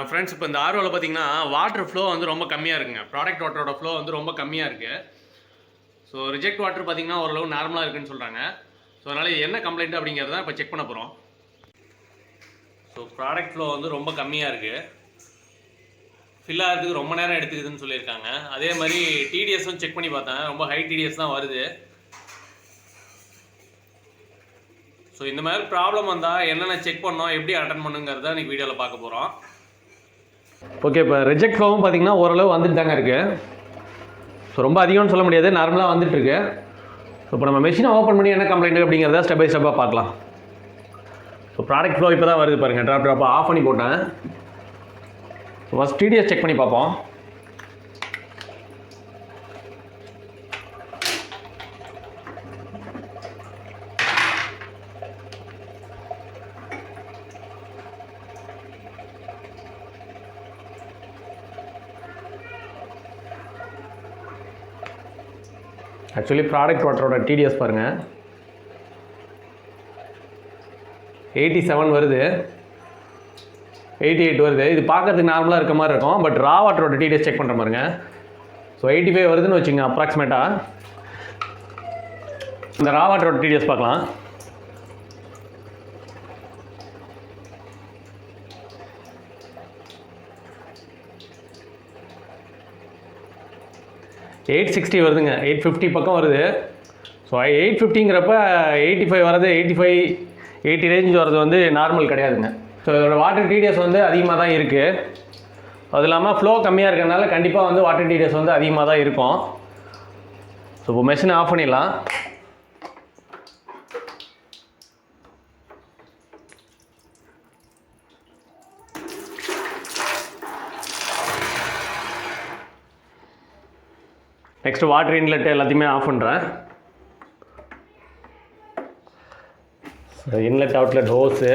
Friends இப்போ இந்த ஆர்ஓவில் பார்த்தீங்கன்னா வாட்டர் ஃப்ளோ வந்து ரொம்ப கம்மியாக இருக்குங்க. ப்ராடக்ட் வாட்டரோட ஃப்ளோ வந்து ரொம்ப கம்மியாக இருக்குது. ஸோ ரிஜெக்ட் வாட்டர் பார்த்தீங்கன்னா ஓரளவு நார்மலாக இருக்குன்னு சொல்கிறாங்க. ஸோ அதனால் என்ன கம்ப்ளைண்ட் அப்படிங்கிறத இப்போ செக் பண்ண போகிறோம். ஸோ ப்ராடக்ட் ஃப்ளோ வந்து ரொம்ப கம்மியாக இருக்குது. ஃபில் ஆகிறதுக்கு ரொம்ப நேரம் எடுத்துக்குதுன்னு சொல்லியிருக்காங்க. அதே மாதிரி டிடிஎஸும் செக் பண்ணி பார்த்தேன், ரொம்ப ஹை டிடிஎஸ் தான் வருது. ஸோ இந்த மாதிரி ப்ராப்ளம் வந்தால் என்னென்ன செக் பண்ணோம், எப்படி அட்டன் பண்ணுங்கிறத இன்றைக்கி வீடியோவில் பார்க்க போகிறோம். ஓகே, இப்போ ரிஜெக்ட் ஃப்ளோவும் பார்த்தீங்கன்னா ஓரளவு வந்துட்டு தாங்க இருக்குது. ஸோ ரொம்ப அதிகம்னு சொல்ல முடியாது, நார்மலாக வந்துட்டுருக்கு. ஸோ இப்போ நம்ம மெஷினை ஓப்பன் பண்ணி என்ன கம்ப்ளைண்ட் அப்படிங்கிறத ஸ்டெப் பை ஸ்டெப்பாக பார்க்கலாம். ஸோ ப்ராடக்ட் ஃப்ளோ இப்போ தான் வருது பாருங்கள். ட்ராப்பாக ஆஃப் பண்ணி போட்டேன். ஸோ ஃபஸ்ட் டிடிஎஸ் செக் பண்ணி பார்ப்போம். ஆக்சுவலி ப்ராடக்ட் வாட்டரோட டிடிஎஸ் பாருங்கள், 87 வருது, 88 வருது. இது பார்க்குறதுக்கு நார்மலாக இருக்க மாதிரி இருக்கும். பட் ரா வாட்டரோட டிடிஎஸ் செக் பண்ணுற பாருங்க. ஸோ 85 வருதுன்னு வச்சுங்க அப்ராக்சிமேட்டாக. இந்த ரா வாட்டரோட டிடிஎஸ் பார்க்கலாம். $860 வருதுங்க, 850 பக்கம் வருது. ஸோ 850ங்கிறப்ப 85 வரது, 85, 80 ரேஞ்ச் வரது வந்து நார்மல் கிடையாதுங்க. ஸோ இதோட வாட்டர் டிடிஎஸ் வந்து அதிகமாக தான் இருக்குது. அது இல்லாமல் ஃப்ளோ கம்மியாக இருக்கிறதுனால கண்டிப்பாக வந்து வாட்டர் டிடிஎஸ் வந்து அதிகமாக தான் இருக்கும். ஸோ இப்போ மெஷினை ஆஃப் பண்ணிடலாம். நெக்ஸ்ட் வாட்டர் இன்லெட் எல்லாத்தையுமே ஆஃப் பண்ணுறேன். இன்லெட் அவுட்லெட் ஹோஸு,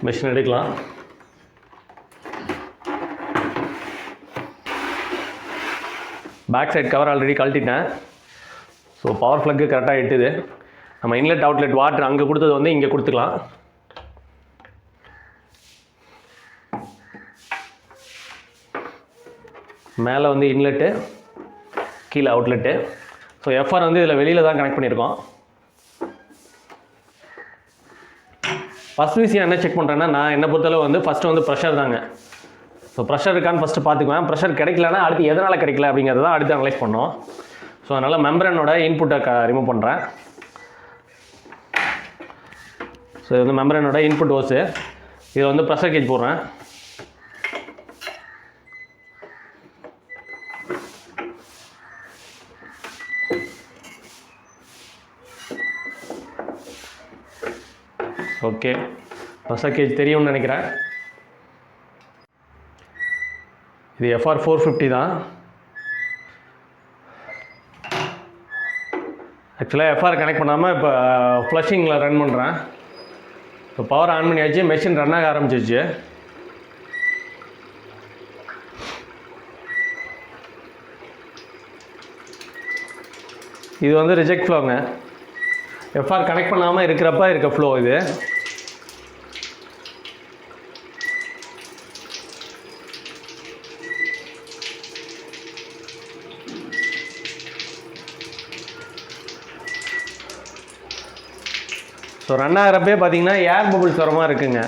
மெஷின் எடுக்கலாம். பேக் சைட் கவர் ஆல்ரெடி கழட்டிட்டேன். ஸோ பவர் ப்ளக்கு கரெக்டாக எட்டுது. நம்ம இன்லெட் அவுட்லெட் வாட்டர் அங்கே கொடுத்தது வந்து இங்கே கொடுத்துக்கலாம். மேலே வந்து இன்லெட்டு, கீழே அவுட்லெட்டு. ஸோ எஃப்ஆர் வந்து இதில் வெளியில் தான் கனெக்ட் பண்ணியிருக்கோம். ஃபஸ்ட் விஷயம் என்ன செக் பண்ணுறேன்னா, நான் என்னை பொறுத்தளவு வந்து ஃபஸ்ட்டு வந்து ப்ரெஷர் தாங்க. ஸோ ப்ரெஷர் இருக்கான்னு ஃபஸ்ட்டு பார்த்துக்குவேன். ப்ரெஷர் கிடைக்கலன்னா அடுத்து எதனால் கிடைக்கல அப்படிங்கிறத தான் அடுத்து அனலைஸ் பண்ணோம். ஸோ அதனால் மெம்பரனோட இன்புட்டை ரிமூவ் பண்ணுறேன். ஸோ இது வந்து மெம்பரனோட இன்புட் ஹோஸு. இதை வந்து ப்ரெஷர் கேஜ் போடுறேன். ஓகே, ப்ரெஷர் கேஜ் தெரியும்னு நினைக்கிறேன். இது எஃப்ஆர் 450 தான். ஆக்சுவலாக எஃப்ஆர் கனெக்ட் பண்ணாமல் இப்போ ஃப்ளஷிங்கில் ரன் பண்ணுறேன். இப்போ பவர் ஆன் பண்ணியாச்சு, மெஷின் ரன் ஆக ஆரம்பிச்சிச்சு. இது வந்து ரிஜெக்ட் ஃப்ளோங்க. எஃப்ஆர் கனெக்ட் பண்ணாமல் இருக்கிறப்ப இருக்க ஃப்ளோ இது. ஸோ ரன் ஆகிறப்பே பார்த்தீங்கன்னா ஏர் பபுள்ஸ் வர மாதிரி இருக்குங்க.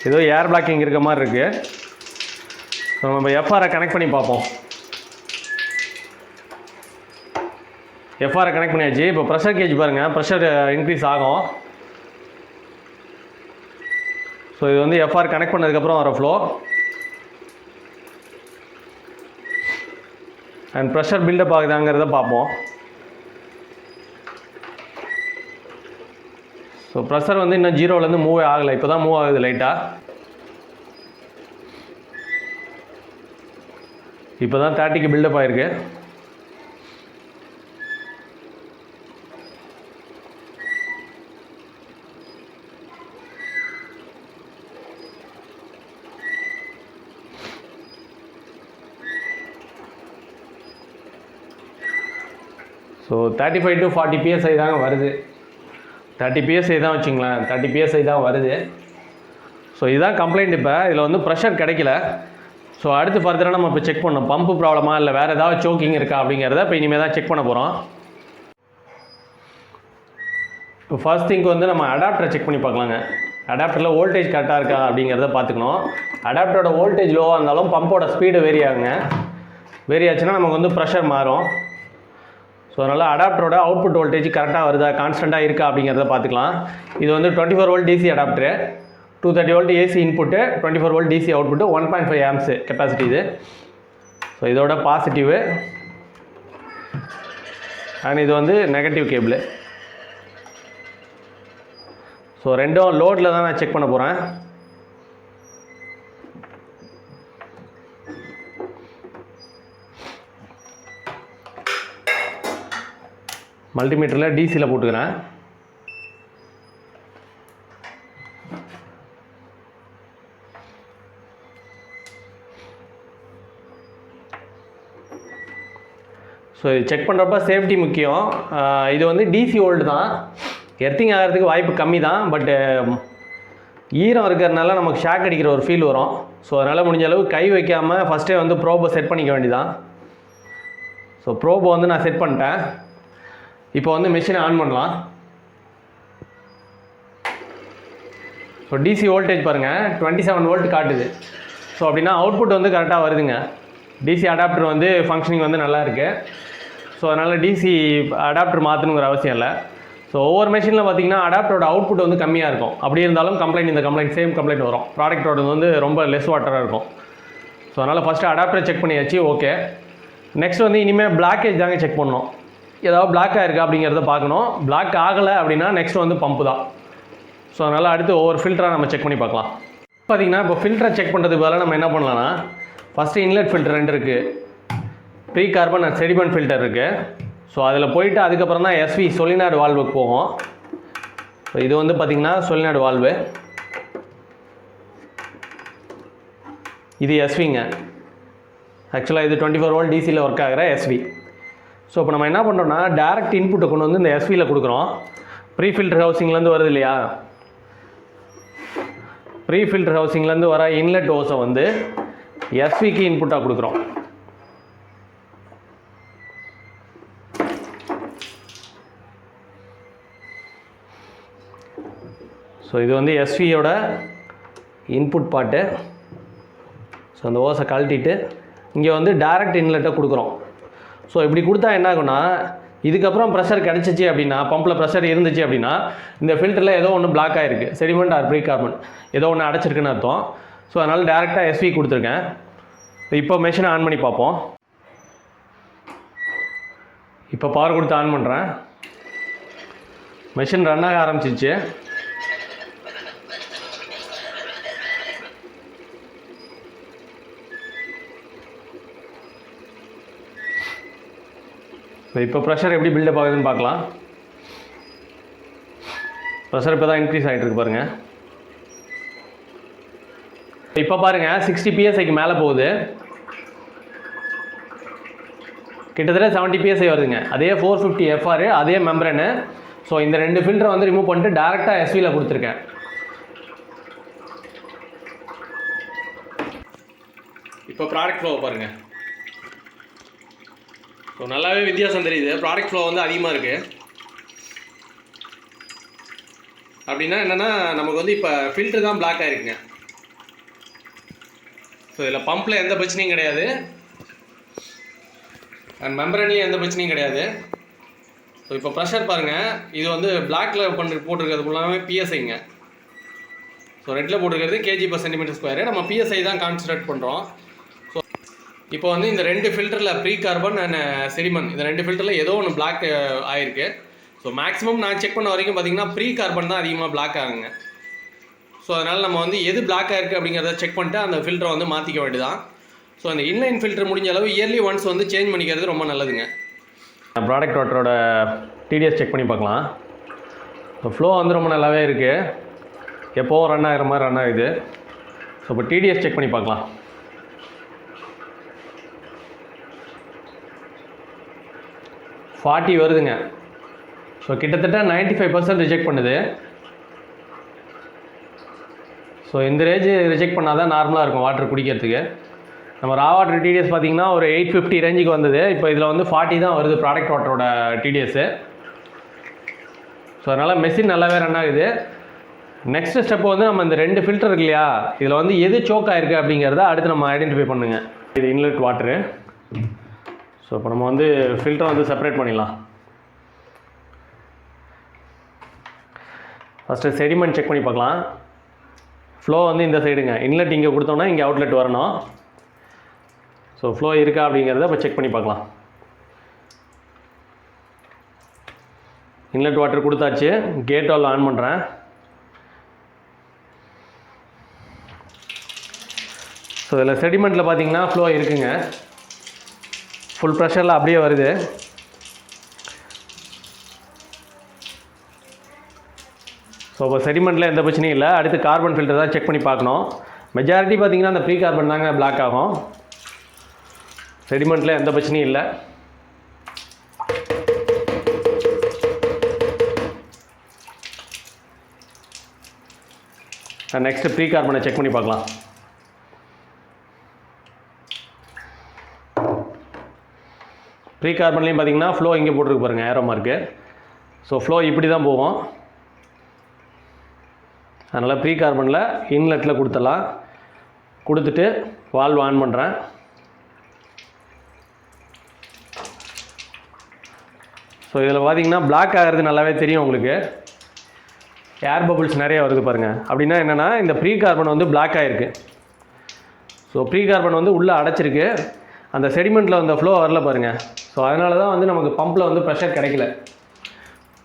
ஏதோ ஏர் பிளாக்கிங் இருக்க மாதிரி இருக்குது. ஸோ நம்ம எஃப்ஆரை கனெக்ட் பண்ணி பார்ப்போம். எஃப்ஆரை கனெக்ட் பண்ணியாச்சு. இப்போ ப்ரெஷர் கேஜ் பாருங்கள், ப்ரெஷர் இன்க்ரீஸ் ஆகும். ஸோ இது வந்து எஃப்ஆர் கனெக்ட் பண்ணதுக்கப்புறம் வர ஃப்ளோ அண்ட் ப்ரெஷர் பில்டப் ஆகுதாங்கிறத பார்ப்போம். ஸோ ப்ரெஷர் வந்து இன்னும் 0லேருந்து மூவ் ஆகலை, இப்போ தான் மூவ் ஆகுது லைட்டாக. இப்போ தான் 30க்கு பில்டப் ஆகிருக்கு. ஸோ 35 to 40 PSI தாங்க வருது. 30 PSI தான் வச்சுங்களேன், 30 PSI தான் வருது. ஸோ இதுதான் கம்ப்ளைண்ட். இப்போ இதில் வந்து ப்ரெஷர் கிடைக்கல. ஸோ அடுத்து ஃபர்தராக நம்ம இப்போ செக் பண்ணணும், பம்பு ப்ராப்ளமா இல்லை வேறு ஏதாவது சோக்கிங் இருக்கா அப்படிங்கிறத இப்போ இனிமேல் தான் செக் பண்ண போகிறோம். இப்போ ஃபர்ஸ்ட் திங்க் வந்து நம்ம அடாப்டரை செக் பண்ணி பார்க்கலாங்க. அடாப்டரில் வோல்டேஜ் கரெக்டாக இருக்கா அப்படிங்கிறத பார்த்துக்கணும். அடாப்டரோட வோல்டேஜ் லோவாக இருந்தாலும் பம்போட ஸ்பீடு வேரி ஆகுங்க. வேரி ஆச்சுன்னா நமக்கு வந்து ப்ரெஷர் மாறும். ஸோ அதனால் அடாப்டரோட அவுட்புட் வோல்டேஜ் கரெக்டாக வருதா, கான்ஸ்டண்ட்டாக இருக்கா அப்படிங்கிறத பார்த்துக்கலாம். இது வந்து 24 volt DC adapter, 230 volt AC input, 24 volt DC output, 1.5 amps capacity இது. ஸோ இதோட பாசிட்டிவ் அண்ட் இது வந்து நெகட்டிவ் கேபிள். ஸோ ரெண்டும் லோடில் தான் நான் செக் பண்ண போகிறேன். மல்டிமீட்டரில் டிசியில் போட்டுக்கிறேன். ஸோ இது செக் பண்ணுறப்ப சேஃப்டி முக்கியம். இது வந்து டிசி வோல்ட் தான், எர்த்திங் ஆகிறதுக்கு வாய்ப்பு கம்மி தான். பட்டு ஈரம் இருக்கிறதுனால நமக்கு ஷாக் அடிக்கிற ஒரு ஃபீல் வரும். ஸோ அதனால் முடிஞ்ச அளவு கை வைக்காமல் ஃபஸ்ட்டே வந்து ப்ரோபை செட் பண்ணிக்க வேண்டியதான். ஸோ ப்ரோபை வந்து நான் செட் பண்ணிட்டேன். இப்போ வந்து மிஷினை ஆன் பண்ணலாம். ஸோ டிசி வோல்டேஜ் பாருங்கள், 27 வோல்ட் காட்டுது. ஸோ அப்படின்னா அவுட்புட் வந்து கரெக்டாக வருதுங்க. டிசி அடாப்டர் வந்து ஃபங்க்ஷனிங் வந்து நல்லா இருக்குது. ஸோ அதனால் டிசி அடாப்டர் மாற்றணுங்கிற அவசியம் இல்லை. ஸோ ஒவ்வொரு மிஷினில் பார்த்தீங்கன்னா அடாப்டரோட அவுட்புட் வந்து கம்மியாக இருக்கும். அப்படி இருந்தாலும் கம்ப்ளைண்ட், இந்த கம்ப்ளைண்ட் சேம் கம்ப்ளைண்ட் வரும். ப்ராடக்ட்டோட வந்து ரொம்ப லெஸ் வாட்டராக இருக்கும். ஸோ அதனால் ஃபஸ்ட்டு அடாப்டரை செக் பண்ணியாச்சு, ஓகே. நெக்ஸ்ட் வந்து இனிமேல் பிளாக்கேஜ் தாங்க செக் பண்ணணும். ஏதாவது பிளாக்காக இருக்கா அப்படிங்கிறத பார்க்கணும். பிளாக் ஆகலை அப்படின்னா நெக்ஸ்ட் வந்து பம்பு தான். ஸோ அதனால் அடுத்து ஒவ்வொரு ஃபில்டராக நம்ம செக் பண்ணி பார்க்கலாம். பார்த்தீங்கன்னா இப்போ ஃபில்டரை செக் பண்ணுறதுக்கு பதிலாக நம்ம என்ன பண்ணலாம்னா, ஃபஸ்ட்டு இன்லெட் ஃபில்டர் 2 இருக்குது, pre carbon and sediment filter இருக்குது. ஸோ அதில் போயிட்டு அதுக்கப்புறம் தான் எஸ்வி சொலினாய்டு வால்வுக்கு போகும். ஸோ இது வந்து பார்த்திங்கன்னா சொலினாய்டு வால்வு, இது எஸ்விங்க. ஆக்சுவலாக இது 24 வோல்ட் டிசியில் ஒர்க் ஆகிற எஸ்வி. ஸோ இப்போ நம்ம என்ன பண்ணுறோம்னா, டேரக்ட் இன்புட்டை கொண்டு வந்து இந்த எஸ்வியில் கொடுக்குறோம். ப்ரீ ஃபில்டர் ஹவுசிங்லேருந்து வருது இல்லையா, ப்ரீ ஃபில்டர் ஹவுசிங்லேருந்து வர இன்லெட் ஓஸை வந்து எஸ்விக்கு இன்புட்டாக கொடுக்குறோம். ஸோ இது வந்து எஸ்வியோட இன்புட் பாட்டு. ஸோ அந்த ஓஸை கழட்டிட்டு இங்கே வந்து டைரக்ட் இன்லெட்டை கொடுக்குறோம். ஸோ இப்படி கொடுத்தா என்ன ஆகுனா, இதுக்கப்புறம் ப்ரெஷர் கிடச்சிச்சு அப்படின்னா, பம்பில் ப்ரெஷர் இருந்துச்சு அப்படின்னா இந்த ஃபில்டரில் ஏதோ ஒன்று பிளாக் ஆகிருக்கு, செடிமெண்ட் ஆர் ப்ரீ கார்பன் ஏதோ ஒன்று அடைச்சிருக்குன்னு அர்த்தம். ஸோ அதனால் டேரெக்டாக எஸ்வி கொடுத்துருக்கேன். இப்போ மெஷினை ஆன் பண்ணி பார்ப்போம். இப்போ பவர் கொடுத்து ஆன் பண்ணுறேன். மெஷின் ரன் ஆக ஆரம்பிச்சிச்சு. இப்போ ப்ரெஷர் எப்படி பில்டப் ஆகுதுன்னு பார்க்கலாம். ப்ரெஷர் இப்போ தான் இன்க்ரீஸ் ஆகிட்டு இருக்கு பாருங்கள். இப்போ பாருங்கள் 60 PSIக்கு மேலே போகுது. கிட்டத்தட்ட 70 PSI வருதுங்க. அதே 450 FR, அதே மெம்பரனு. ஸோ இந்த 2 ஃபில்டரை வந்து ரிமூவ் பண்ணிட்டு டேரெக்டாக எஸ்வியில் கொடுத்துருக்கேன். இப்போ ப்ராடக்ட் ஃப்ளோ பாருங்கள். ஸோ நல்லாவே வித்தியாசம் தெரியுது. ப்ராடக்ட் ஃப்ளோ வந்து அதிகமாக இருக்குது. அப்படின்னா என்னென்னா, நமக்கு வந்து இப்போ ஃபில்டர் தான் பிளாக் ஆகிருக்குங்க. ஸோ இதில் பம்பில் எந்த பிரச்சனையும் கிடையாது, அண்ட் மெம்பரன்லேயும் எந்த பிரச்சனையும் கிடையாது. ஸோ இப்போ ப்ரெஷர் பாருங்கள், இது வந்து பிளாக்ல போட்டிருக்கிறது ஃபுல்லாகவே பிஎஸ்ஐங்க. ஸோ ரெட்டில் போட்டிருக்கிறது kg/cm². நம்ம பிஎஸ்ஐ தான் கான்சன்ட்ரேட் பண்ணுறோம். ஸோ இப்போ வந்து இந்த 2 ஃபில்டரில் ப்ரீ கார்பன் அண்ட் செடிமெண்ட், இந்த 2 ஃபில்டரில் ஏதோ ஒன்று பிளாக் ஆகிருக்கு. ஸோ மேக்ஸிமம் நான் செக் பண்ண வரைக்கும் பார்த்திங்கன்னா ப்ரீ கார்பன் தான் அதிகமாக பிளாக் ஆகுங்க. ஸோ அதனால் நம்ம வந்து எது பிளாக் ஆகிருக்கு அப்படிங்கிறத செக் பண்ணிட்டு அந்த ஃபில்டரை வந்து மாற்றிக்க வேண்டியதான். ஸோ அந்த இன்லைன் ஃபில்டர் முடிஞ்ச அளவு இயர்லி ஒன்ஸ் வந்து சேஞ்ச் பண்ணிக்கிறது ரொம்ப நல்லதுங்க. ப்ராடக்ட் வாட்டரோட டிடிஎஸ் செக் பண்ணி பார்க்கலாம். ஸோ ஃப்ளோ வந்து ரொம்ப நல்லாவே இருக்குது, எப்போவும் ரன் ஆகிற மாதிரி ரன் ஆகுது. ஸோ இப்போ டிடிஎஸ் செக் பண்ணி பார்க்கலாம். $40 வருதுங்க. ஸோ கிட்டத்தட்ட 95% ரிஜெக்ட் பண்ணுது. ஸோ ஸோ இந்த ரேஞ்சு ரிஜெக்ட் பண்ணால் தான் நார்மலாக இருக்கும் வாட்டர் குடிக்கிறதுக்கு. நம்ம ரா வாட்டர் டிடிஎஸ் பார்த்திங்கன்னா ஒரு 850 ரேஞ்சுக்கு வந்தது. இப்போ இதில் வந்து 40 தான் வருது ப்ராடக்ட் வாட்டரோட டிடிஎஸ்ஸு. ஸோ அதனால் மெஷின் நல்லாவே ரன் ஆகுது. நெக்ஸ்ட் ஸ்டெப்பு வந்து நம்ம இந்த 2 ஃபில்டர் இருக்கு இல்லையா, இதில் வந்து எது சோக் ஆகிருக்கு அப்படிங்கிறத அடுத்து நம்ம ஐடென்டிஃபை பண்ணுங்க. இது இன்லெட் வாட்டரு. ஸோ இப்போ நம்ம வந்து ஃபில்டரை வந்து செப்பரேட் பண்ணிடலாம். ஃபஸ்ட்டு செடிமெண்ட் செக் பண்ணி பார்க்கலாம். ஃப்ளோ வந்து இந்த சைடுங்க, இன்லெட் இங்கே கொடுத்தோம்னா இங்கே அவுட்லெட் வரணும். ஸோ ஃப்ளோ இருக்கா அப்படிங்கிறத இப்போ செக் பண்ணி பார்க்கலாம். இன்லெட் வாட்டர் கொடுத்தாச்சு. கேட் வால்வ் ஆன் பண்ணுறேன். ஸோ இதில் செடிமெண்ட்டில் பார்த்தீங்கன்னா ஃப்ளோ இருக்குங்க, ஃபுல் ப்ரெஷரில் அப்படியே வருது. ஸோ இப்போ செடிமெண்ட்டில் எந்த பிரச்சனையும் இல்லை. அடுத்து கார்பன் ஃபில்டர் தான் செக் பண்ணி பார்க்கணும். மெஜாரிட்டி பார்த்திங்கன்னா அந்த ப்ரீ கார்பன் தாங்க பிளாக் ஆகும். செடிமெண்ட்டில் எந்த பிரச்சனையும் இல்லை. நெக்ஸ்ட்டு ப்ரீ கார்பனை செக் பண்ணி பார்க்கலாம். ப்ரீ கார்பன்லேயும் பார்த்தீங்கன்னா ஃப்ளோ இங்கே போட்டிருக்கு பாருங்கள், ஏரோ மார்க்கு. ஸோ ஃப்ளோ இப்படி தான் போகும். அதனால் ப்ரீ கார்பனில் இன்லெட்டில் கொடுத்துடலாம். கொடுத்துட்டு வால்வ் ஆன் பண்ணுறேன். ஸோ இதில் பார்த்தீங்கன்னா பிளாக் ஆகிறது நல்லாவே தெரியும் உங்களுக்கு. ஏர் பபிள்ஸ் நிறைய வருது பாருங்கள். அப்படின்னா என்னென்னா இந்த ப்ரீ கார்பன் வந்து பிளாக் ஆகிருக்கு. ஸோ ப்ரீ கார்பன் வந்து உள்ளே அடைச்சிருக்கு. அந்த செடிமெண்ட்டில் அந்த ஃப்ளோ வரல பாருங்கள். ஸோ அதனால தான் வந்து நமக்கு பம்பில் வந்து ப்ரெஷர் கிடைக்கல.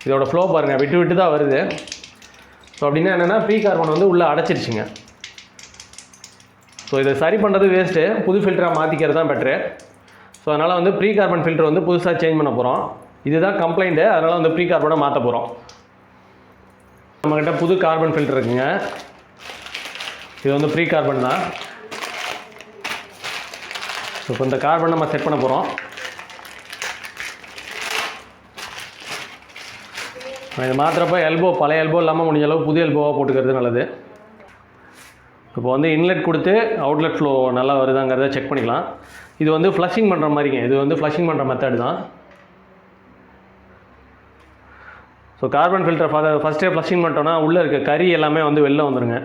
இதோட ஃப்ளோ பாருங்கள், விட்டு விட்டு தான் வருது. ஸோ அப்படின்னா என்னென்னா ப்ரீ கார்பன் வந்து உள்ளே அடைச்சிருச்சுங்க. ஸோ இதை சரி பண்ணுறது வேஸ்ட்டு, புது ஃபில்டராக மாற்றிக்கிறது தான் பெட்ரு. ஸோ அதனால் வந்து ப்ரீ கார்பன் ஃபில்டர் வந்து புதுசாக சேஞ்ச் பண்ண போகிறோம். இதுதான் கம்ப்ளைண்ட்டு. அதனால் வந்து ப்ரீ கார்பனை மாற்ற போகிறோம். நம்மக்கிட்ட புது கார்பன் ஃபில்டர் இருக்குங்க. இது வந்து ப்ரீ கார்பன் தான். ஸோ இப்போ இந்த கார்பன் நம்ம செட் பண்ண போகிறோம். இது மாத்திரப்போ எல்போ, பழைய எல்போ இல்லாமல் முடிஞ்ச அளவு புது எல்போவாக போட்டுக்கிறது நல்லது. இப்போ வந்து இன்லெட் கொடுத்து அவுட்லெட் ஃப்ளோ நல்லா வருதாங்கிறத செக் பண்ணிக்கலாம். இது வந்து ஃப்ளஷிங் பண்ணுற மாதிரிங்க. இது வந்து ஃப்ளஷிங் பண்ணுற மெத்தட் தான். ஸோ கார்பன் ஃபில்டர் ஃபஸ்ட்டே ஃப்ளஷிங் பண்ணிட்டோன்னா உள்ளே இருக்க கறி எல்லாமே வந்து வெளில வந்துடுங்க.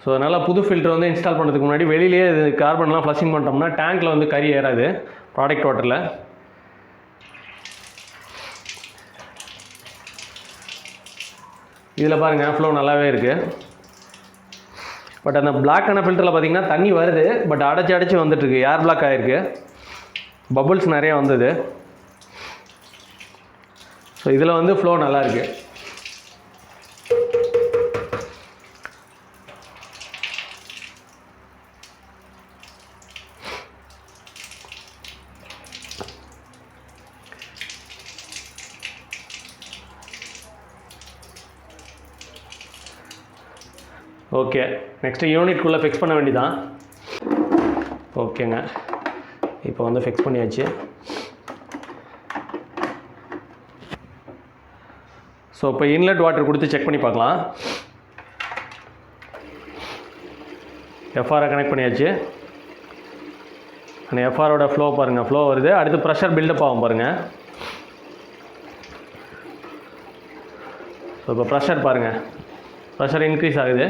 ஸோ அதனால் புது ஃபில்டர் வந்து இன்ஸ்டால் பண்ணுறதுக்கு முன்னாடி வெளியிலேயே இது கார்பன்லாம் ஃப்ளஷிங் பண்ணிட்டோம்னா டேங்க்கில் வந்து கறி ஏறாது ப்ராடக்ட் வாட்டரில். இதில் பாருங்கள் ஃப்ளோ நல்லாவே இருக்குது. பட் அந்த பிளாக்கான ஃபில்டரில் பார்த்திங்கன்னா தண்ணி வருது, பட் அடைச்சி வந்துட்டுருக்கு. ஏர் பிளாக் ஆகிருக்கு, பபுள்ஸ் நிறையா வந்தது. ஸோ இதில் வந்து ஃப்ளோ நல்லாயிருக்கு. ஓகே, நெக்ஸ்ட்டு யூனிட்குள்ளே ஃபிக்ஸ் பண்ண வேண்டியதான். ஓகேங்க, இப்போ வந்து ஃபிக்ஸ் பண்ணியாச்சு. ஸோ இப்போ இன்லெட் வாட்டர் கொடுத்து செக் பண்ணி பார்க்கலாம். எஃப்ஆரை கனெக்ட் பண்ணியாச்சு. அந்த எஃப்ஆரோட ஃப்ளோ பாருங்கள், ஃப்ளோ வருது. அடுத்து ப்ரெஷர் பில்டப் ஆகும் பாருங்கள். ஸோ இப்போ ப்ரெஷர் பாருங்கள், ப்ரெஷர் இன்க்ரீஸ் ஆகுது.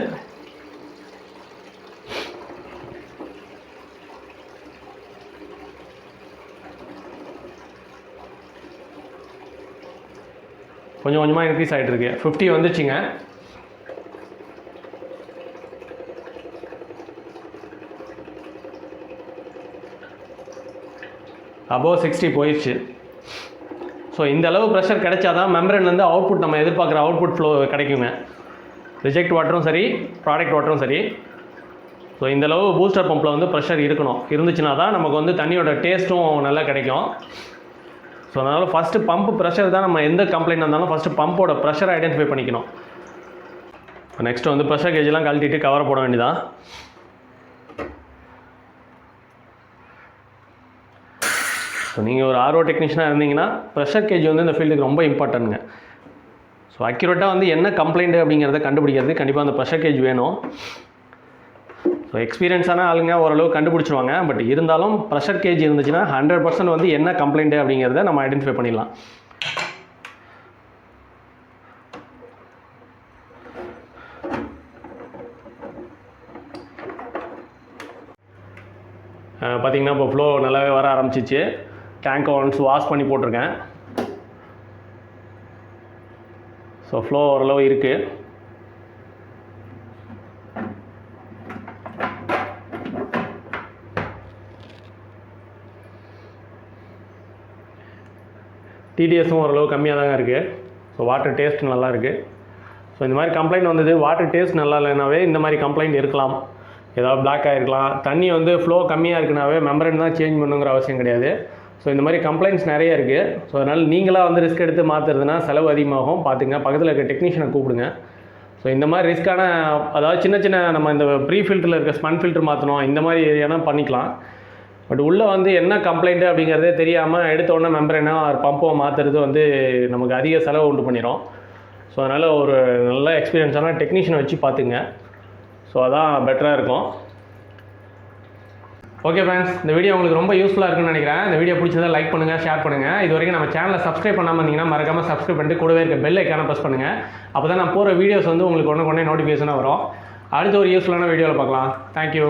கொஞ்சம் கொஞ்சமாக இன்க்ரீஸ் ஆகிட்டு இருக்கு. 50 வந்துச்சுங்க. அபோவ் 60 போயிடுச்சு. ஸோ இந்த அளவு ப்ரெஷர் கிடைச்சாதான் மெம்பரன்லேருந்து அவுட்புட் நம்ம எதிர்பார்க்குற அவுட்புட் ஃப்ளோ கிடைக்குங்க. ரிஜெக்ட் வாட்டரும் சரி, ப்ராடக்ட் வாட்டரும் சரி. ஸோ இந்தளவு பூஸ்டர் பம்பில் வந்து ப்ரெஷர் இருக்கணும். இருந்துச்சுன்னா தான் நமக்கு வந்து தண்ணியோட டேஸ்ட்டும் நல்லா கிடைக்கும். ஸோ அதனால் ஃபஸ்ட்டு பம்ப் ப்ரெஷர் தான். நம்ம எந்த கம்ப்ளைண்ட் இருந்தாலும் ஃபஸ்ட்டு பம்போட ப்ரெஷரை ஐடென்டிஃபை பண்ணிக்கணும். நெக்ஸ்ட்டு வந்து ப்ரெஷர் கேஜெலாம் கழட்டிட்டு கவரை போட வேண்டியதான். ஸோ நீங்கள் ஒரு ஆர்ஓ டெக்னீஷியனாக இருந்தீங்கன்னா ப்ரெஷர் கேஜ் வந்து இந்த ஃபீல்டுக்கு ரொம்ப இம்பார்ட்டன்ட்ங்க. ஸோ அக்யூரேட்டாக வந்து என்ன கம்ப்ளைண்ட் அப்படிங்கிறத கண்டுபிடிக்கிறது கண்டிப்பாக அந்த ப்ரெஷர் கேஜ் வேணும். ஸோ எக்ஸ்பீரியன்ஸான ஆளுங்க ஓரளவு கண்டுபிடிச்சிருவாங்க. பட் இருந்தாலும் ப்ரெஷர் கேஜ் இருந்துச்சுன்னா 100% வந்து என்ன கம்ப்ளைண்ட் அப்படிங்கிறத நம்ம ஐடென்டிஃபை பண்ணிடலாம். பார்த்திங்கன்னா இப்போ ஃப்ளோ நல்லாவே வர ஆரம்பிச்சிச்சு. டேங்கை ஒன்ஸ் வாஷ் பண்ணி போட்டிருக்கேன். ஸோ ஃப்ளோ ஓரளவு இருக்குது. டிடிஎஸும் ஓரளவு கம்மியாக தாங்க இருக்குது. ஸோ வாட்டர் டேஸ்ட் நல்லா இருக்குது. ஸோ இந்த மாதிரி கம்ப்ளைண்ட் வந்தது, வாட்டர் டேஸ்ட் நல்லா இல்லைனாவே இந்த மாதிரி கம்ப்ளைண்ட் இருக்கலாம். ஏதாவது பிளாக் ஆகிருக்கலாம். தண்ணி வந்து ஃப்ளோ கம்மியாக இருக்குனாவே மெம்பரேன் தான் சேஞ்ச் பண்ணுங்கிற அவசியம் கிடையாது. ஸோ இந்த மாதிரி கம்ப்ளைண்ட்ஸ் நிறைய இருக்குது. ஸோ அதனால் நீங்களாக வந்து ரிஸ்க் எடுத்து மாற்றுறதுனா செலவு அதிகமாகும். பார்த்துங்க, பக்கத்தில் இருக்க டெக்னீஷியனை கூப்பிடுங்க. ஸோ இந்த மாதிரி ரிஸ்க்கான அதாவது சின்ன சின்ன நம்ம இந்த ப்ரீ ஃபில்டரில் இருக்க ஸ்பன் ஃபில்டர் மாற்றணும், இந்த மாதிரி ஏன்னா பண்ணிக்கலாம். பட் உள்ளே வந்து என்ன கம்ப்ளைண்ட்டு அப்படிங்கிறதே தெரியாமல் எடுத்த உடனே மெம்பரேனோ பம்போ மாற்றுறது வந்து நமக்கு அதிக செலவு உண்டு பண்ணிடும். ஸோ அதனால் ஒரு நல்ல எக்ஸ்பீரியன்ஸான டெக்னீஷியனை வச்சு பார்த்துங்க. ஸோ அதான் பெட்டராக இருக்கும். ஓகே ஃப்ரெண்ட்ஸ், இந்த வீடியோ உங்களுக்கு ரொம்ப யூஸ்ஃபுல்லாக இருக்குன்னு நினைக்கிறேன். இந்த வீடியோ பிடிச்சதா லைக் பண்ணுங்கள், ஷேர் பண்ணுங்கள். இது வரைக்கும் நம்ம சேனலை சப்ஸ்கிரைப் பண்ணாமல் இருந்தீங்கன்னா மறக்காமல் சப்ஸ்கிரைப் பண்ணிட்டு கூடவே இருக்க பெல் ஐக்கானை ப்ரெஸ் பண்ணுங்கள். அப்போ தான் நான் போகிற வீடியோஸ் வந்து உங்களுக்கு ஒன்று நோட்டிஃபிகேஷனாக வரும். அடுத்த ஒரு யூஸ்ஃபுல்லான வீடியோவில் பார்க்கலாம். தேங்க்யூ.